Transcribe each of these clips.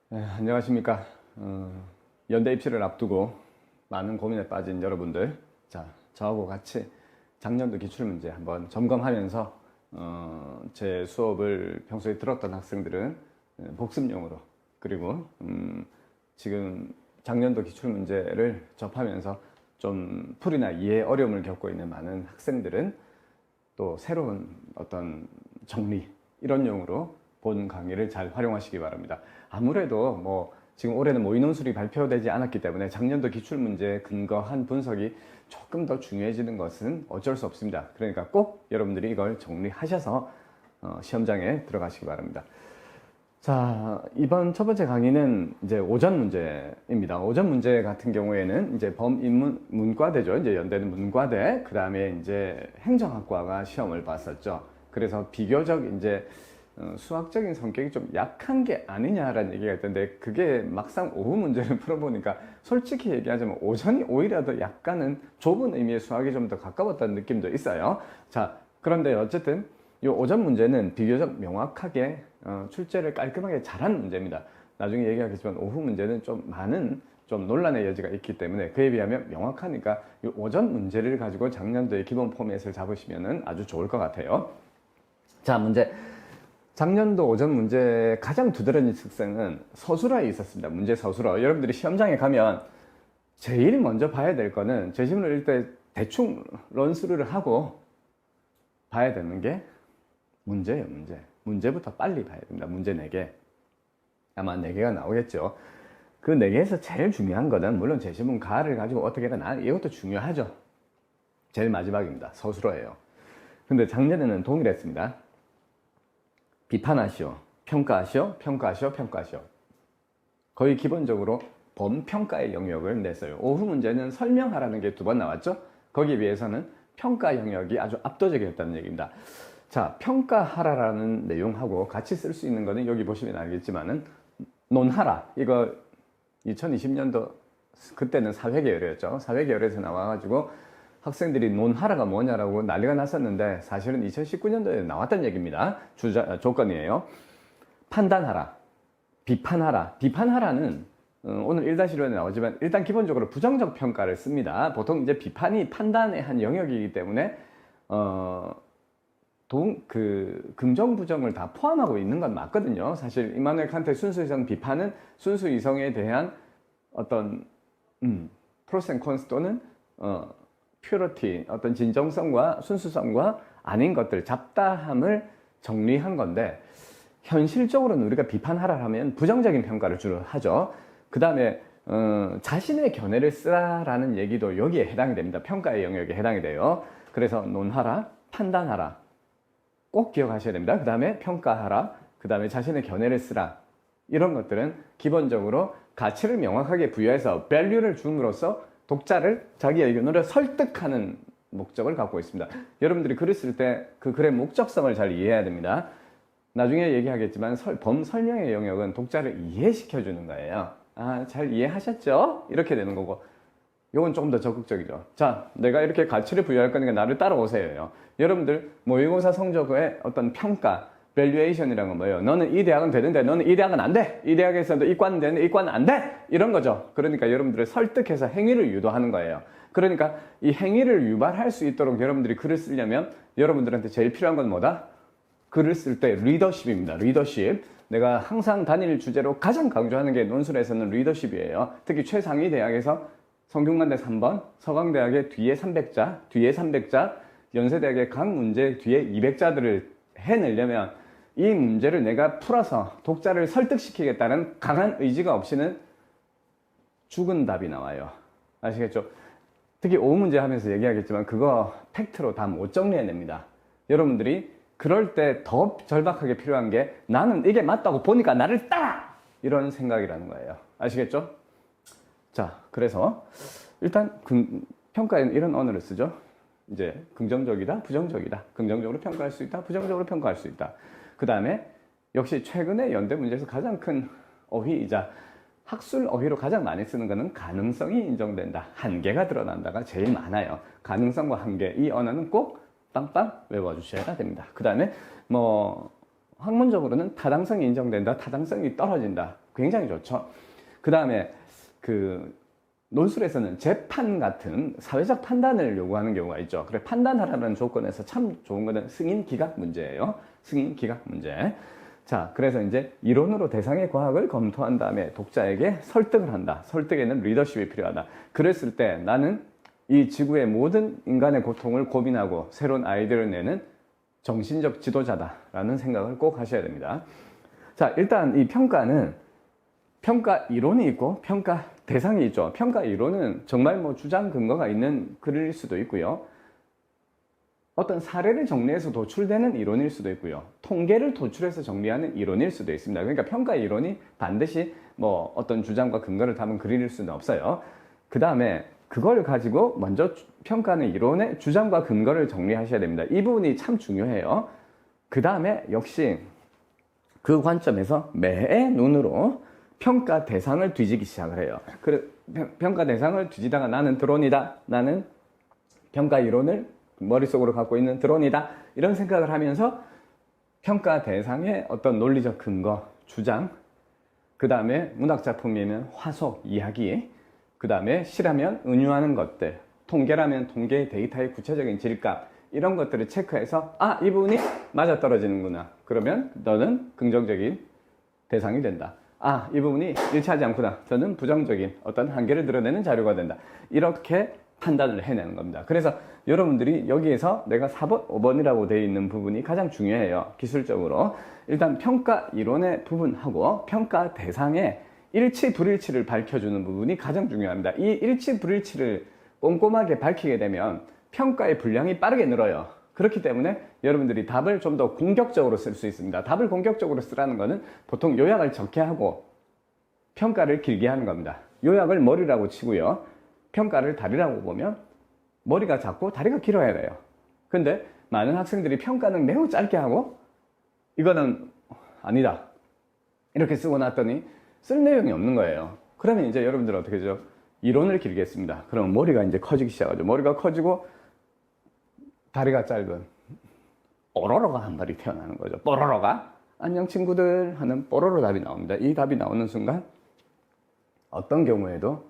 네, 안녕하십니까. 연대 입시를 앞두고 많은 고민에 빠진 여러분들, 자, 저하고 같이 작년도 기출문제 한번 점검하면서 제 수업을 평소에 들었던 학생들은 복습용으로, 그리고 지금 작년도 기출문제를 접하면서 좀 풀이나 이해 어려움을 겪고 있는 많은 학생들은 또 새로운 어떤 정리, 이런 용으로 본 강의를 잘 활용하시기 바랍니다. 아무래도 뭐 지금 올해는 모의논술이 발표되지 않았기 때문에 작년도 기출문제에 근거한 분석이 조금 더 중요해지는 것은 어쩔 수 없습니다. 그러니까 꼭 여러분들이 이걸 정리하셔서 시험장에 들어가시기 바랍니다. 자, 이번 첫 번째 강의는 이제 오전 문제입니다. 오전 문제 같은 경우에는 이제 범인문 문과대죠. 이제 연대는 문과대, 그 다음에 이제 행정학과가 시험을 봤었죠. 그래서 비교적 이제 수학적인 성격이 좀 약한 게 아니냐라는 얘기가 있던데, 그게 막상 오후 문제를 풀어보니까 솔직히 얘기하자면 오전이 오히려 더 약간은 좁은 의미의 수학이 좀 더 가까웠다는 느낌도 있어요. 자, 그런데 어쨌든 이 오전 문제는 비교적 명확하게 출제를 깔끔하게 잘한 문제입니다. 나중에 얘기하겠지만 오후 문제는 좀 많은 좀 논란의 여지가 있기 때문에 그에 비하면 명확하니까 이 오전 문제를 가지고 작년도의 기본 포맷을 잡으시면 아주 좋을 것 같아요. 자, 문제. 작년도 오전 문제 가장 두드러진 특성은 서술어에 있었습니다. 문제 서술어. 여러분들이 시험장에 가면 제일 먼저 봐야 될 거는 제시문을 읽을 때 대충 런스루를 하고 봐야 되는 게 문제예요, 문제. 문제부터 빨리 봐야 됩니다. 문제 4개. 아마 4개가 나오겠죠. 그 4개에서 제일 중요한 거는 물론 제시문 가를 가지고 어떻게 해라, 이것도 중요하죠. 제일 마지막입니다. 서술어예요. 근데 작년에는 동일했습니다. 비판하시오, 평가하시오, 평가하시오, 평가하시오. 거의 기본적으로 범평가의 영역을 냈어요. 오후 문제는 설명하라는 게 2번 나왔죠. 거기에 비해서는 평가 영역이 아주 압도적이었다는 얘기입니다. 자, 평가하라라는 내용하고 같이 쓸 수 있는 거는 여기 보시면 알겠지만은 논하라. 이거 2020년도 그때는 사회계열이었죠. 사회계열에서 나와가지고 학생들이 논하라가 뭐냐라고 난리가 났었는데 사실은 2019년도에 나왔다는 얘기입니다. 조건이에요. 판단하라, 비판하라. 비판하라는 오늘 1-1에 나오지만 일단 기본적으로 부정적 평가를 씁니다. 보통 이제 비판이 판단의 한 영역이기 때문에 긍정, 부정을 다 포함하고 있는 건 맞거든요. 사실 이마누엘 칸트의 순수이성 비판은 순수이성에 대한 어떤 프로스 앤 콘스 또는 퓨리티, 어떤 진정성과 순수성과 아닌 것들, 잡다함을 정리한 건데, 현실적으로는 우리가 비판하라 하면 부정적인 평가를 주로 하죠. 그 다음에 자신의 견해를 쓰라라는 얘기도 여기에 해당이 됩니다. 평가의 영역에 해당이 돼요. 그래서 논하라, 판단하라 꼭 기억하셔야 됩니다. 그 다음에 평가하라, 그 다음에 자신의 견해를 쓰라. 이런 것들은 기본적으로 가치를 명확하게 부여해서 밸류를 줌으로써 독자를 자기 의견으로 설득하는 목적을 갖고 있습니다. 여러분들이 글을 쓸 때 그 글의 목적성을 잘 이해해야 됩니다. 나중에 얘기하겠지만 범설명의 영역은 독자를 이해시켜 주는 거예요. 아, 잘 이해하셨죠? 이렇게 되는 거고, 요건 조금 더 적극적이죠. 자, 내가 이렇게 가치를 부여할 거니까 나를 따라오세요. 여러분들 모의고사 성적의 어떤 평가, 밸류에이션이라는 건 뭐예요? 너는 이 대학은 되는데 너는 이 대학은 안 돼. 이 대학에서도 이과는 되는데 이과는 안 돼. 이런 거죠. 그러니까 여러분들을 설득해서 행위를 유도하는 거예요. 그러니까 이 행위를 유발할 수 있도록 여러분들이 글을 쓰려면 여러분들한테 제일 필요한 건 뭐다? 글을 쓸 때 리더십입니다. 리더십. 내가 항상 단일 주제로 가장 강조하는 게 논술에서는 리더십이에요. 특히 최상위 대학에서 성균관대 3번, 서강대학의 뒤에 300자, 연세대학의 각 문제 뒤에 200자들을 해내려면 이 문제를 내가 풀어서 독자를 설득시키겠다는 강한 의지가 없이는 죽은 답이 나와요. 아시겠죠? 특히 오후 문제 하면서 얘기하겠지만 그거 팩트로 다 못 정리해냅니다. 여러분들이 그럴 때 더 절박하게 필요한 게 나는 이게 맞다고 보니까 나를 따라! 이런 생각이라는 거예요. 아시겠죠? 자, 그래서 일단 평가에는 이런 언어를 쓰죠. 이제 긍정적이다, 부정적이다. 긍정적으로 평가할 수 있다, 부정적으로 평가할 수 있다. 그 다음에 역시 최근에 연대 문제에서 가장 큰 어휘이자 학술 어휘로 가장 많이 쓰는 것은 가능성이 인정된다, 한계가 드러난다가 제일 많아요. 가능성과 한계, 이 언어는 꼭 빵빵 외워주셔야 됩니다. 그 다음에 뭐 학문적으로는 타당성이 인정된다, 타당성이 떨어진다. 굉장히 좋죠. 그 다음에 그 논술에서는 재판 같은 사회적 판단을 요구하는 경우가 있죠. 그래, 판단하라는 조건에서 참 좋은 거는 승인 기각 문제예요. 승인 기각 문제. 자, 그래서 이제 이론으로 대상의 과학을 검토한 다음에 독자에게 설득을 한다. 설득에는 리더십이 필요하다. 그랬을 때 나는 이 지구의 모든 인간의 고통을 고민하고 새로운 아이디어를 내는 정신적 지도자다라는 생각을 꼭 하셔야 됩니다. 자, 일단 이 평가는 평가 이론이 있고 평가 대상이 있죠. 평가 이론은 정말 뭐 주장 근거가 있는 글일 수도 있고요. 어떤 사례를 정리해서 도출되는 이론일 수도 있고요. 통계를 도출해서 정리하는 이론일 수도 있습니다. 그러니까 평가 이론이 반드시 뭐 어떤 주장과 근거를 담은 글일 수는 없어요. 그 다음에 그걸 가지고 먼저 평가하는 이론의 주장과 근거를 정리하셔야 됩니다. 이 부분이 참 중요해요. 그 다음에 역시 그 관점에서 매의 눈으로 평가 대상을 뒤지기 시작을 해요. 평가 대상을 뒤지다가 나는 드론이다. 나는 평가 이론을 머릿속으로 갖고 있는 드론이다. 이런 생각을 하면서 평가 대상의 어떤 논리적 근거, 주장, 그 다음에 문학작품이면 화속, 이야기, 그 다음에 시라면 은유하는 것들, 통계라면 통계의 데이터의 구체적인 질감, 이런 것들을 체크해서 아, 이 부분이 맞아떨어지는구나. 그러면 너는 긍정적인 대상이 된다. 아, 이 부분이 일치하지 않구나. 저는 부정적인 어떤 한계를 드러내는 자료가 된다. 이렇게 판단을 해내는 겁니다. 그래서 여러분들이 여기에서 내가 4번, 5번이라고 되어 있는 부분이 가장 중요해요. 기술적으로. 일단 평가 이론의 부분하고 평가 대상의 일치, 불일치를 밝혀주는 부분이 가장 중요합니다. 이 일치, 불일치를 꼼꼼하게 밝히게 되면 평가의 분량이 빠르게 늘어요. 그렇기 때문에 여러분들이 답을 좀 더 공격적으로 쓸 수 있습니다. 답을 공격적으로 쓰라는 것은 보통 요약을 적게 하고 평가를 길게 하는 겁니다. 요약을 머리라고 치고요. 평가를 다리라고 보면 머리가 작고 다리가 길어야 돼요. 근데 많은 학생들이 평가는 매우 짧게 하고 이거는 아니다. 이렇게 쓰고 났더니 쓸 내용이 없는 거예요. 그러면 이제 여러분들은 어떻게 하죠? 이론을 길게 씁니다. 그러면 머리가 이제 커지기 시작하죠. 머리가 커지고 다리가 짧은 뽀로로가 한 마리 태어나는 거죠. 뽀로로가 안녕 친구들 하는 뽀로로 답이 나옵니다. 이 답이 나오는 순간 어떤 경우에도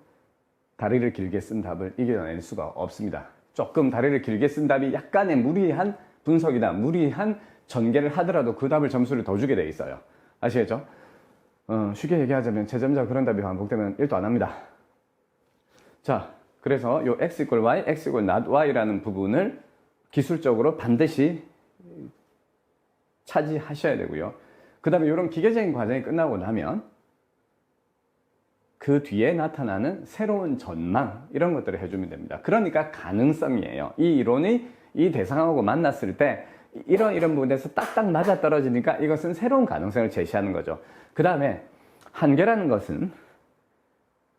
다리를 길게 쓴 답을 이겨낼 수가 없습니다. 조금 다리를 길게 쓴 답이 약간의 무리한 분석이다, 무리한 전개를 하더라도 그 답을 점수를 더 주게 돼 있어요. 아시겠죠? 쉽게 얘기하자면 채점자 그런 답이 반복되면 1도 안 합니다. 자, 그래서 요 x equal y, x equal not y라는 부분을 기술적으로 반드시 차지하셔야 되고요. 그 다음에 이런 기계적인 과정이 끝나고 나면 그 뒤에 나타나는 새로운 전망, 이런 것들을 해주면 됩니다. 그러니까 가능성이에요. 이 이론이 이 대상하고 만났을 때 이런 부분에서 딱딱 맞아떨어지니까 이것은 새로운 가능성을 제시하는 거죠. 그 다음에 한계라는 것은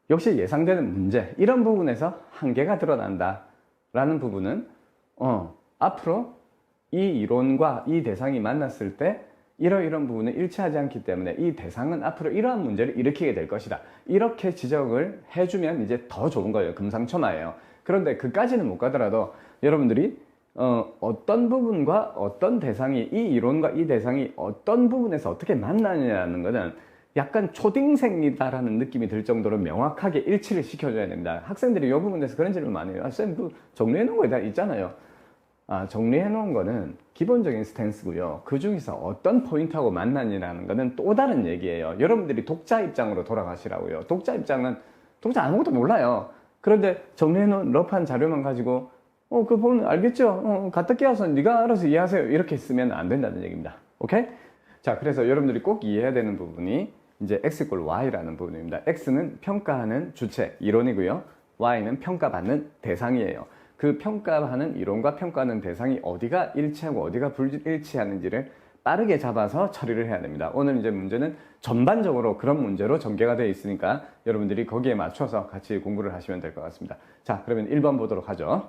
역시 예상되는 문제, 이런 부분에서 한계가 드러난다라는 부분은 앞으로 이 이론과 이 대상이 만났을 때 이런 부분은 일치하지 않기 때문에 이 대상은 앞으로 이러한 문제를 일으키게 될 것이다. 이렇게 지적을 해주면 이제 더 좋은 거예요. 금상첨화예요. 그런데 그까지는 못 가더라도 여러분들이 어떤 부분과 어떤 대상이, 이 이론과 이 대상이 어떤 부분에서 어떻게 만나느냐는 것은 약간 초딩생이다라는 느낌이 들 정도로 명확하게 일치를 시켜줘야 됩니다. 학생들이 이 부분에서 그런 질문 많이 해요. 쌤, 그 정리해 놓은 거 다 있잖아요. 정리해 놓은 거는 기본적인 스탠스고요. 그 중에서 어떤 포인트하고 만나느냐는 거는 또 다른 얘기예요. 여러분들이 독자 입장으로 돌아가시라고요. 독자 입장은 독자 아무것도 몰라요. 그런데 정리해 놓은 러프한 자료만 가지고 그거 보면 알겠죠? 갖다 끼워서 네가 알아서 이해하세요. 이렇게 쓰면 안 된다는 얘기입니다. 오케이? 자, 그래서 여러분들이 꼭 이해해야 되는 부분이 이제 x equal y라는 부분입니다. x는 평가하는 주체, 이론이고요. y는 평가받는 대상이에요. 그 평가하는 이론과 평가하는 대상이 어디가 일치하고 어디가 불일치하는지를 빠르게 잡아서 처리를 해야 됩니다. 오늘 이제 문제는 전반적으로 그런 문제로 전개가 되어 있으니까 여러분들이 거기에 맞춰서 같이 공부를 하시면 될 것 같습니다. 자, 그러면 1번 보도록 하죠.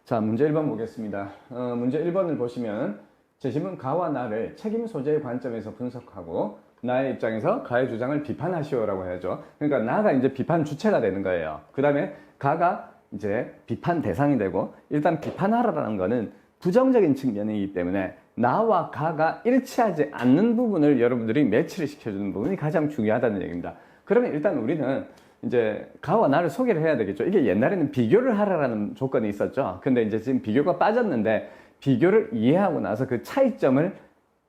자, 문제 1번 보겠습니다. 문제 1번을 보시면 재심은 가와 나를 책임 소재의 관점에서 분석하고 나의 입장에서 가의 주장을 비판하시오라고 해야죠. 그러니까 나가 이제 비판 주체가 되는 거예요. 그 다음에 가가 이제 비판 대상이 되고, 일단 비판하라는 거는 부정적인 측면이기 때문에 나와 가가 일치하지 않는 부분을 여러분들이 매치를 시켜주는 부분이 가장 중요하다는 얘기입니다. 그러면 일단 우리는 이제 가와 나를 소개를 해야 되겠죠. 이게 옛날에는 비교를 하라라는 조건이 있었죠. 근데 이제 지금 비교가 빠졌는데 비교를 이해하고 나서 그 차이점을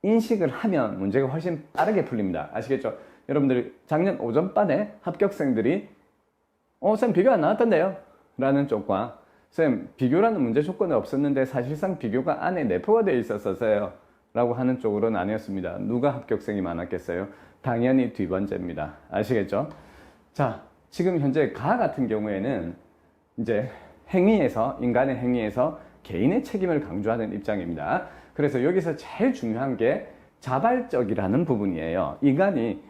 인식을 하면 문제가 훨씬 빠르게 풀립니다. 아시겠죠? 여러분들이 작년 오전반에 합격생들이 쌤 비교 안 나왔던데요? 라는 쪽과 쌤 비교라는 문제 조건이 없었는데 사실상 비교가 안에 내포가 되어 있었어요 라고 하는 쪽으로 나뉘었습니다. 누가 합격생이 많았겠어요? 당연히 뒷번째입니다. 아시겠죠? 자, 지금 현재 가 같은 경우에는 이제 행위에서, 인간의 행위에서 개인의 책임을 강조하는 입장입니다. 그래서 여기서 제일 중요한 게 자발적이라는 부분이에요. 인간이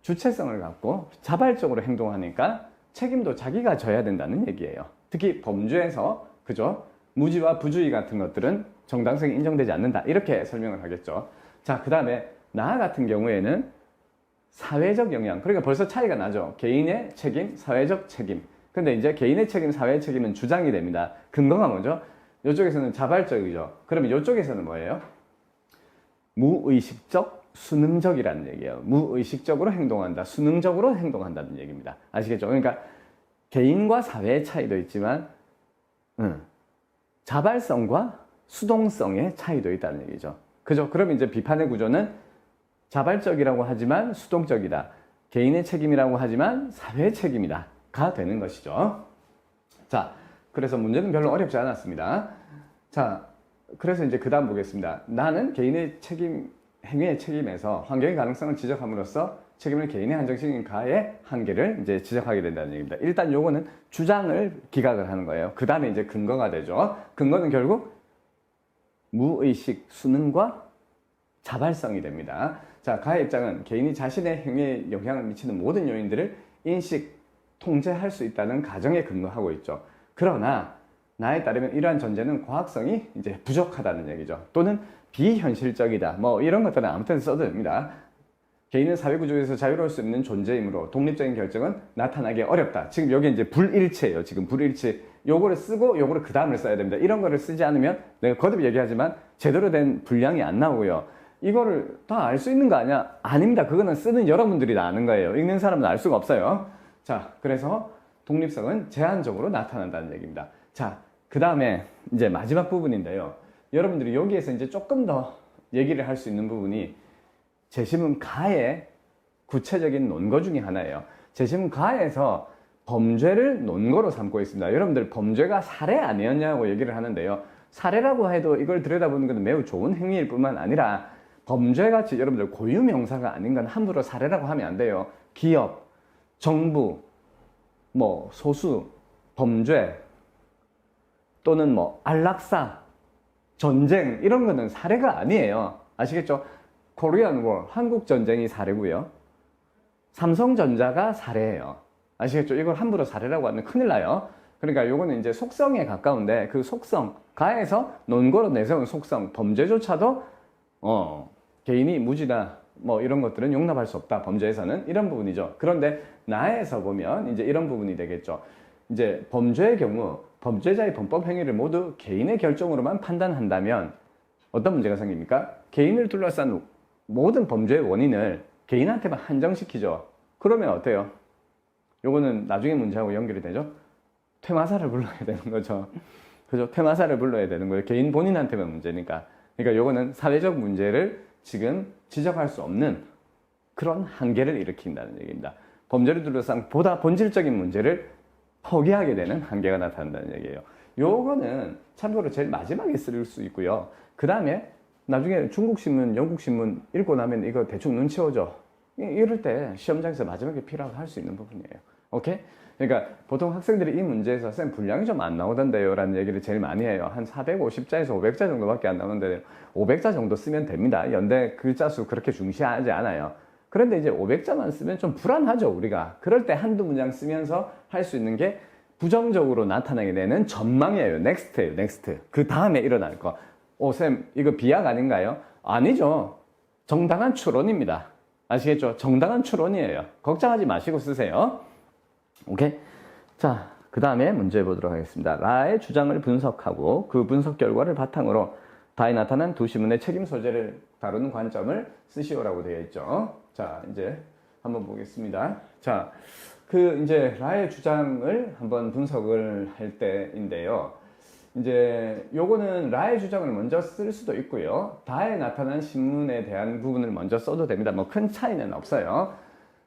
주체성을 갖고 자발적으로 행동하니까 책임도 자기가 져야 된다는 얘기예요. 특히 범죄에서, 그죠? 무지와 부주의 같은 것들은 정당성이 인정되지 않는다. 이렇게 설명을 하겠죠. 자, 그 다음에 나 같은 경우에는 사회적 영향. 그러니까 벌써 차이가 나죠. 개인의 책임, 사회적 책임. 근데 이제 개인의 책임, 사회의 책임은 주장이 됩니다. 근거가 뭐죠? 이쪽에서는 자발적이죠. 그러면 이쪽에서는 뭐예요? 무의식적, 수능적이라는 얘기예요. 무의식적으로 행동한다, 수능적으로 행동한다는 얘기입니다. 아시겠죠? 그러니까 개인과 사회의 차이도 있지만 자발성과 수동성의 차이도 있다는 얘기죠. 그죠? 그럼 이제 비판의 구조는 자발적이라고 하지만 수동적이다. 개인의 책임이라고 하지만 사회의 책임이다. 가 되는 것이죠. 자, 그래서 문제는 별로 어렵지 않았습니다. 자, 그래서 이제 그 다음 보겠습니다. 나는 개인의 책임, 행위의 책임에서 환경의 가능성을 지적함으로써 책임을 개인의 한정적인 가의 한계를 이제 지적하게 된다는 얘기입니다. 일단 요거는 주장을 기각을 하는 거예요. 그 다음에 이제 근거가 되죠. 근거는 결국 무의식, 수능과 자발성이 됩니다. 자, 가의 입장은 개인이 자신의 행위에 영향을 미치는 모든 요인들을 인식, 통제할 수 있다는 가정에 근거하고 있죠. 그러나 나에 따르면 이러한 전제는 과학성이 이제 부족하다는 얘기죠. 또는 비현실적이다. 뭐 이런 것들은 아무튼 써도 됩니다. 개인은 사회구조에서 자유로울 수 있는 존재이므로 독립적인 결정은 나타나기 어렵다. 지금 여기 이제 불일치예요. 지금 불일치. 요거를 쓰고 요거를 그 다음을 써야 됩니다. 이런 거를 쓰지 않으면 내가 거듭 얘기하지만 제대로 된 분량이 안 나오고요. 이거를 다 알 수 있는 거 아니야? 아닙니다. 그거는 쓰는 여러분들이 다 아는 거예요. 읽는 사람은 알 수가 없어요. 자, 그래서 독립성은 제한적으로 나타난다는 얘기입니다. 자, 그 다음에 이제 마지막 부분인데요. 여러분들이 여기에서 이제 조금 더 얘기를 할 수 있는 부분이 재심은 가의 구체적인 논거 중에 하나예요. 재심은 가에서 범죄를 논거로 삼고 있습니다. 여러분들 범죄가 살해 아니었냐고 얘기를 하는데요. 살해라고 해도 이걸 들여다보는 것은 매우 좋은 행위일 뿐만 아니라 범죄같이 여러분들 고유명사가 아닌 건 함부로 살해라고 하면 안 돼요. 기업, 정부, 뭐 소수, 범죄 또는 뭐 안락사, 전쟁 이런 거는 살해가 아니에요. 아시겠죠? 코리안 워, 한국 전쟁이 살해고요. 삼성전자가 살해예요. 아시겠죠? 이걸 함부로 살해라고 하면 큰일 나요. 그러니까 요거는 이제 속성에 가까운데 그 속성, 가에서 논거로 내세운 속성, 범죄조차도 개인이 무지나 뭐 이런 것들은 용납할 수 없다. 범죄에서는 이런 부분이죠. 그런데 나에서 보면 이제 이런 부분이 되겠죠. 이제 범죄의 경우 범죄자의 범법 행위를 모두 개인의 결정으로만 판단한다면 어떤 문제가 생깁니까? 개인을 둘러싼 모든 범죄의 원인을 개인한테만 한정시키죠. 그러면 어때요? 요거는 나중에 문제하고 연결이 되죠? 퇴마사를 불러야 되는 거죠. 그죠? 퇴마사를 불러야 되는 거예요. 개인 본인한테만 문제니까. 그러니까 요거는 사회적 문제를 지금 지적할 수 없는 그런 한계를 일으킨다는 얘기입니다. 범죄를 둘러싼 보다 본질적인 문제를 포기하게 되는 한계가 나타난다는 얘기예요. 요거는 참고로 제일 마지막에 쓸 수 있고요. 그 다음에 나중에 중국신문, 영국신문 읽고 나면 이거 대충 눈치 오죠. 이럴 때 시험장에서 마지막에 필요하고 할 수 있는 부분이에요. 오케이? 그러니까 보통 학생들이 이 문제에서 쌤 분량이 좀 안 나오던데요 라는 얘기를 제일 많이 해요. 한 450자에서 500자 정도밖에 안 나오는데 500자 정도 쓰면 됩니다. 연대 글자 수 그렇게 중시하지 않아요. 그런데 이제 500자만 쓰면 좀 불안하죠, 우리가. 그럴 때 한두 문장 쓰면서 할 수 있는 게 부정적으로 나타나게 되는 전망이에요. 넥스트예요, 넥스트. 그 다음에 일어날 거. 쌤, 이거 비약 아닌가요? 아니죠. 정당한 추론입니다. 아시겠죠? 정당한 추론이에요. 걱정하지 마시고 쓰세요. 오케이? 자, 그 다음에 문제 보도록 하겠습니다. 라의 주장을 분석하고 그 분석 결과를 바탕으로 다에 나타난 두 신문의 책임 소재를 다루는 관점을 쓰시오라고 되어 있죠. 자, 이제 한번 보겠습니다. 자, 이제 라의 주장을 한번 분석을 할 때인데요. 이제 요거는 라의 주장을 먼저 쓸 수도 있고요. 다에 나타난 신문에 대한 부분을 먼저 써도 됩니다. 뭐 큰 차이는 없어요.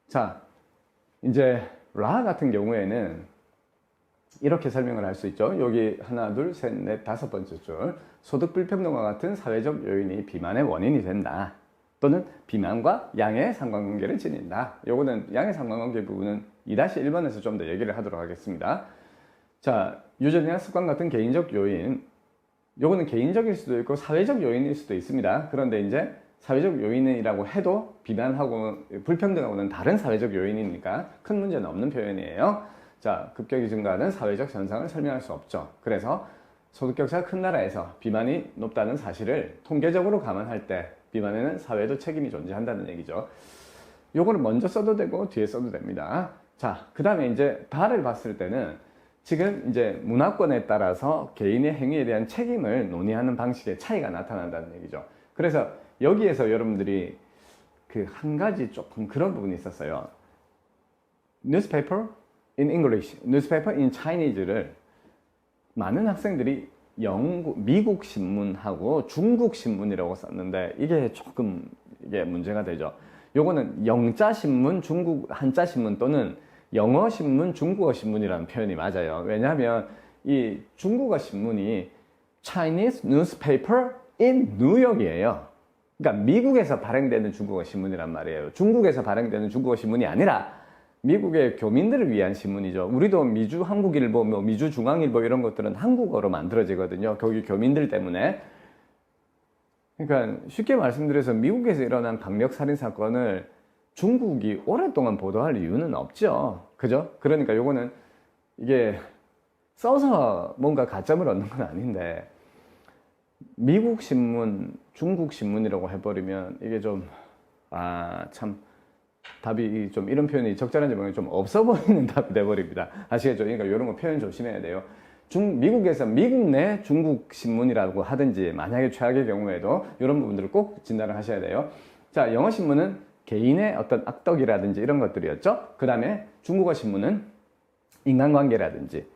자, 이제 라 같은 경우에는 이렇게 설명을 할 수 있죠. 여기 하나, 둘, 셋, 넷, 다섯 번째 줄. 소득 불평등과 같은 사회적 요인이 비만의 원인이 된다. 또는 비만과 양의 상관관계를 지닌다. 요거는 양의 상관관계 부분은 2-1번에서 좀 더 얘기를 하도록 하겠습니다. 자, 유전이나 습관 같은 개인적 요인. 요거는 개인적일 수도 있고 사회적 요인일 수도 있습니다. 그런데 이제 사회적 요인이라고 해도 비만하고 불평등하고는 다른 사회적 요인이니까 큰 문제는 없는 표현이에요. 자, 급격히 증가하는 사회적 현상을 설명할 수 없죠. 그래서 소득격차가 큰 나라에서 비만이 높다는 사실을 통계적으로 감안할 때 비만에는 사회도 책임이 존재한다는 얘기죠. 요거는 먼저 써도 되고 뒤에 써도 됩니다. 자, 그 다음에 이제 다를 봤을 때는 지금 이제 문화권에 따라서 개인의 행위에 대한 책임을 논의하는 방식의 차이가 나타난다는 얘기죠. 그래서 여기에서 여러분들이 그 한 가지 조금 그런 부분이 있었어요. Newspaper in English, Newspaper in Chinese를 많은 학생들이 미국 신문하고 중국 신문이라고 썼는데 이게 조금 이게 문제가 되죠. 요거는 영자 신문, 중국 한자 신문 또는 영어 신문, 중국어 신문이라는 표현이 맞아요. 왜냐하면 이 중국어 신문이 Chinese Newspaper in New York이에요. 그러니까 미국에서 발행되는 중국어 신문이란 말이에요. 중국에서 발행되는 중국어 신문이 아니라 미국의 교민들을 위한 신문이죠. 우리도 미주 한국일보, 뭐 미주 중앙일보 이런 것들은 한국어로 만들어지거든요. 거기 교민들 때문에. 그러니까 쉽게 말씀드려서 미국에서 일어난 강력살인 사건을 중국이 오랫동안 보도할 이유는 없죠. 그죠? 그러니까 요거는 이게 써서 뭔가 가점을 얻는 건 아닌데 미국 신문, 중국 신문이라고 해버리면 이게 좀 참 답이 좀 이런 표현이 적절한지 모르겠는데 좀 없어 보이는 답이 돼버립니다. 아시겠죠? 그러니까 이런 거 표현 조심해야 돼요. 미국에서 미국 내 중국 신문이라고 하든지 만약에 최악의 경우에도 이런 부분들을 꼭 진단을 하셔야 돼요. 자, 영어 신문은 개인의 어떤 악덕이라든지 이런 것들이었죠. 그 다음에 중국어 신문은 인간관계라든지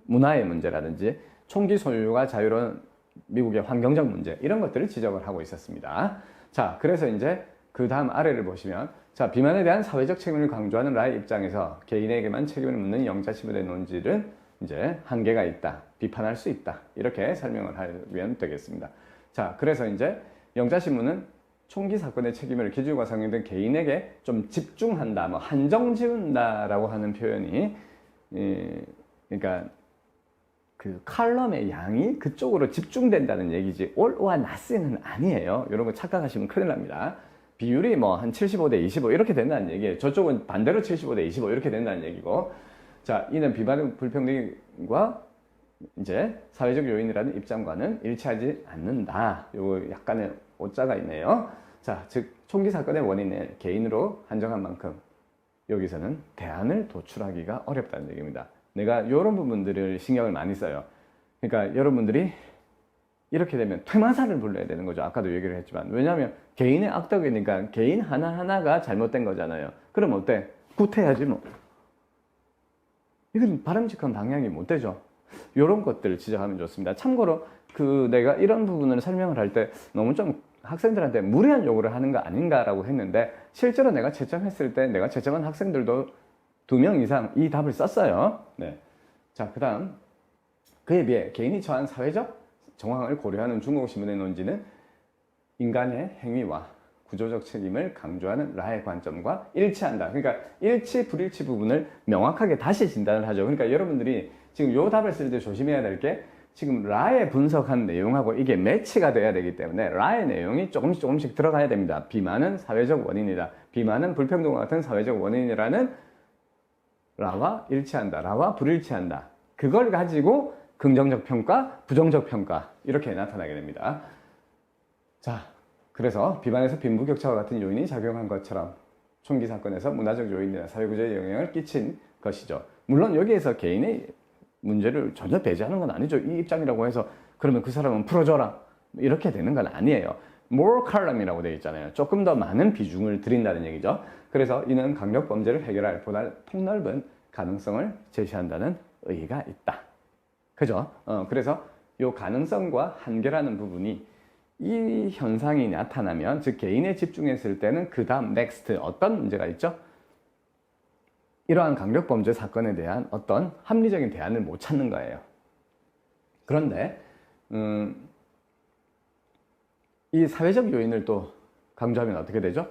문화의 문제라든지 총기 소유가 자유로운 미국의 환경적 문제 이런 것들을 지적을 하고 있었습니다. 자, 그래서 이제 그 다음 아래를 보시면 자, 비만에 대한 사회적 책임을 강조하는 라의 입장에서 개인에게만 책임을 묻는 영자신문의 논지는 이제 한계가 있다, 비판할 수 있다 이렇게 설명을 하면 되겠습니다. 자, 그래서 이제 영자신문은 총기 사건의 책임을 기준과 성인된 개인에게 좀 집중한다, 뭐 한정 지운다라고 하는 표현이 그러니까 그 칼럼의 양이 그쪽으로 집중된다는 얘기지 all와 not은 아니에요. 이런 거 착각하시면 큰일 납니다. 비율이 뭐 한 75대 25 이렇게 된다는 얘기예요. 저쪽은 반대로 75대 25 이렇게 된다는 얘기고, 자, 이는 비반 불평등과 이제 사회적 요인이라는 입장과는 일치하지 않는다. 요거 약간의 오자가 있네요. 자, 즉 총기 사건의 원인을 개인으로 한정한 만큼 여기서는 대안을 도출하기가 어렵다는 얘기입니다. 내가 이런 부분들을 신경을 많이 써요. 그러니까 여러분들이 이렇게 되면 퇴마사를 불러야 되는 거죠. 아까도 얘기를 했지만. 왜냐하면 개인의 악덕이니까 개인 하나하나가 잘못된 거잖아요. 그럼 어때? 구태야지 뭐. 이건 바람직한 방향이 못 되죠. 이런 것들을 지적하면 좋습니다. 참고로 내가 이런 부분을 설명을 할 때 너무 좀 학생들한테 무리한 요구를 하는 거 아닌가라고 했는데, 실제로 내가 채점했을 때 내가 채점한 학생들도 2명 이상 이 답을 썼어요. 네. 자, 그 다음 그에 비해 개인이 처한 사회적 정황을 고려하는 중국 신문의 논지는 인간의 행위와 구조적 책임을 강조하는 라의 관점과 일치한다. 그러니까 일치, 불일치 부분을 명확하게 다시 진단을 하죠. 그러니까 여러분들이 지금 요 답을 쓸 때 조심해야 될 게, 지금 라의 분석한 내용하고 이게 매치가 돼야 되기 때문에 라의 내용이 조금씩 들어가야 됩니다. 비만은 사회적 원인이다. 비만은 불평등과 같은 사회적 원인이라는 라와 일치한다. 라와 불일치한다. 그걸 가지고 긍정적 평가, 부정적 평가 이렇게 나타나게 됩니다. 자, 그래서 비만에서 빈부격차와 같은 요인이 작용한 것처럼 총기 사건에서 문화적 요인이나 사회구조에 영향을 끼친 것이죠. 물론 여기에서 개인의 문제를 전혀 배제하는 건 아니죠. 이 입장이라고 해서 그러면 그 사람은 풀어줘라 이렇게 되는 건 아니에요. more column이라고 되어 있잖아요. 조금 더 많은 비중을 드린다는 얘기죠. 그래서 이는 강력 범죄를 해결할 보다 폭넓은 가능성을 제시한다는 의의가 있다. 그죠? 그래서 이 가능성과 한계라는 부분이 이 현상이 나타나면, 즉 개인에 집중했을 때는 그 다음 next 어떤 문제가 있죠? 이러한 강력범죄 사건에 대한 어떤 합리적인 대안을 못 찾는 거예요. 그런데 이 사회적 요인을 또 강조하면 어떻게 되죠?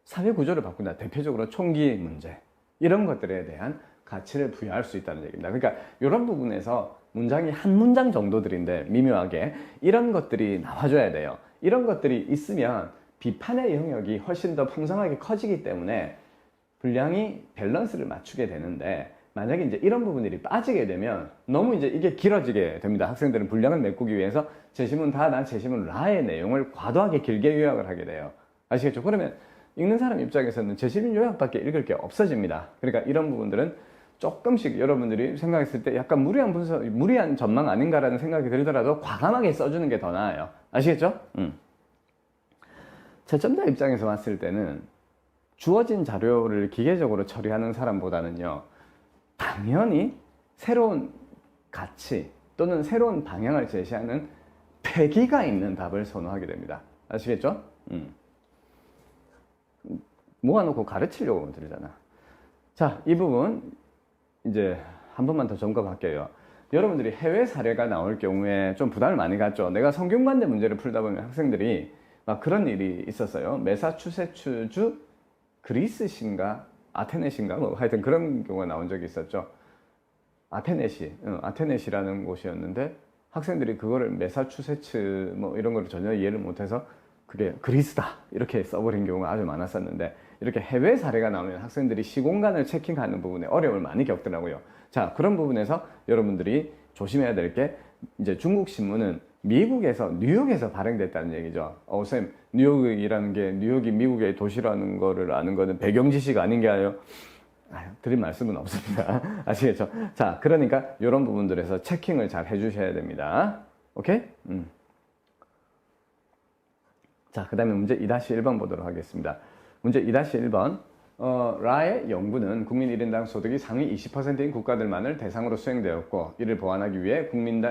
사회 구조를 바꾼다. 대표적으로 총기 문제, 이런 것들에 대한 가치를 부여할 수 있다는 얘기입니다. 그러니까 이런 부분에서 문장이 한 문장 정도들인데 미묘하게 이런 것들이 나와줘야 돼요. 이런 것들이 있으면 비판의 영역이 훨씬 더 풍성하게 커지기 때문에 분량이 밸런스를 맞추게 되는데, 만약에 이제 이런 부분들이 빠지게 되면 너무 이제 이게 길어지게 됩니다. 학생들은 분량을 메꾸기 위해서 제시문 다나 제시문 라의 내용을 과도하게 길게 요약을 하게 돼요. 아시겠죠? 그러면 읽는 사람 입장에서는 제시문 요약밖에 읽을 게 없어집니다. 그러니까 이런 부분들은 조금씩 여러분들이 생각했을 때 약간 무리한 분석, 무리한 전망 아닌가라는 생각이 들더라도 과감하게 써주는 게 더 나아요. 아시겠죠? 채점자 입장에서 봤을 때는 주어진 자료를 기계적으로 처리하는 사람보다는요, 당연히 새로운 가치 또는 새로운 방향을 제시하는 패기가 있는 답을 선호하게 됩니다. 아시겠죠? 모아놓고 가르치려고 들잖아. 자, 이 부분 이제 한 번만 더 점검할게요. 여러분들이 해외 사례가 나올 경우에 좀 부담을 많이 갖죠. 내가 성균관대 문제를 풀다 보면 학생들이 막 그런 일이 있었어요. 매사추세츠주 그리스신가 아테네신가 뭐 하여튼 그런 경우가 나온 적이 있었죠. 아테네시라는 곳이었는데 학생들이 그거를 매사추세츠 뭐 이런 걸 전혀 이해를 못해서 그게 그리스다 이렇게 써버린 경우가 아주 많았었는데, 이렇게 해외 사례가 나오면 학생들이 시공간을 체킹하는 부분에 어려움을 많이 겪더라고요. 자, 그런 부분에서 여러분들이 조심해야 될 게, 이제 중국 신문은 미국에서 뉴욕에서 발행됐다는 얘기죠. 쌤, 뉴욕이라는 게 뉴욕이 미국의 도시라는 거를 아는 거는 배경 지식 아닌 게 아니에요. 드릴 말씀은 없습니다. 아시겠죠? 자, 그러니까 이런 부분들에서 체킹을 잘 해주셔야 됩니다. 오케이? 자, 그 다음에 문제 2-1번 보도록 하겠습니다. 문제 2-1번. 라의 연구는 국민 1인당 소득이 상위 20%인 국가들만을 대상으로 수행되었고, 이를 보완하기 위해 국민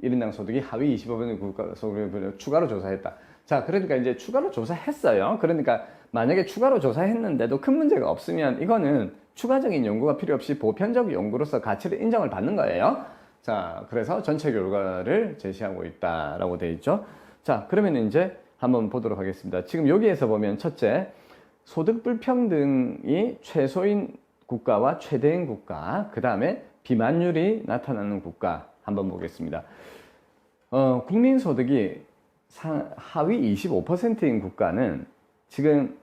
1인당 소득이 하위 25% 국가 소득을 추가로 조사했다. 자, 그러니까 이제 추가로 조사했어요. 그러니까 만약에 추가로 조사했는데도 큰 문제가 없으면 이거는 추가적인 연구가 필요 없이 보편적 연구로서 가치를 인정을 받는 거예요. 자, 그래서 전체 결과를 제시하고 있다라고 되어 있죠. 자, 그러면 이제 한번 보도록 하겠습니다. 지금 여기에서 보면 첫째, 소득 불평등이 최소인 국가와 최대인 국가, 그 다음에 비만율이 나타나는 국가 한번 보겠습니다. 국민소득이 하위 25%인 국가는 지금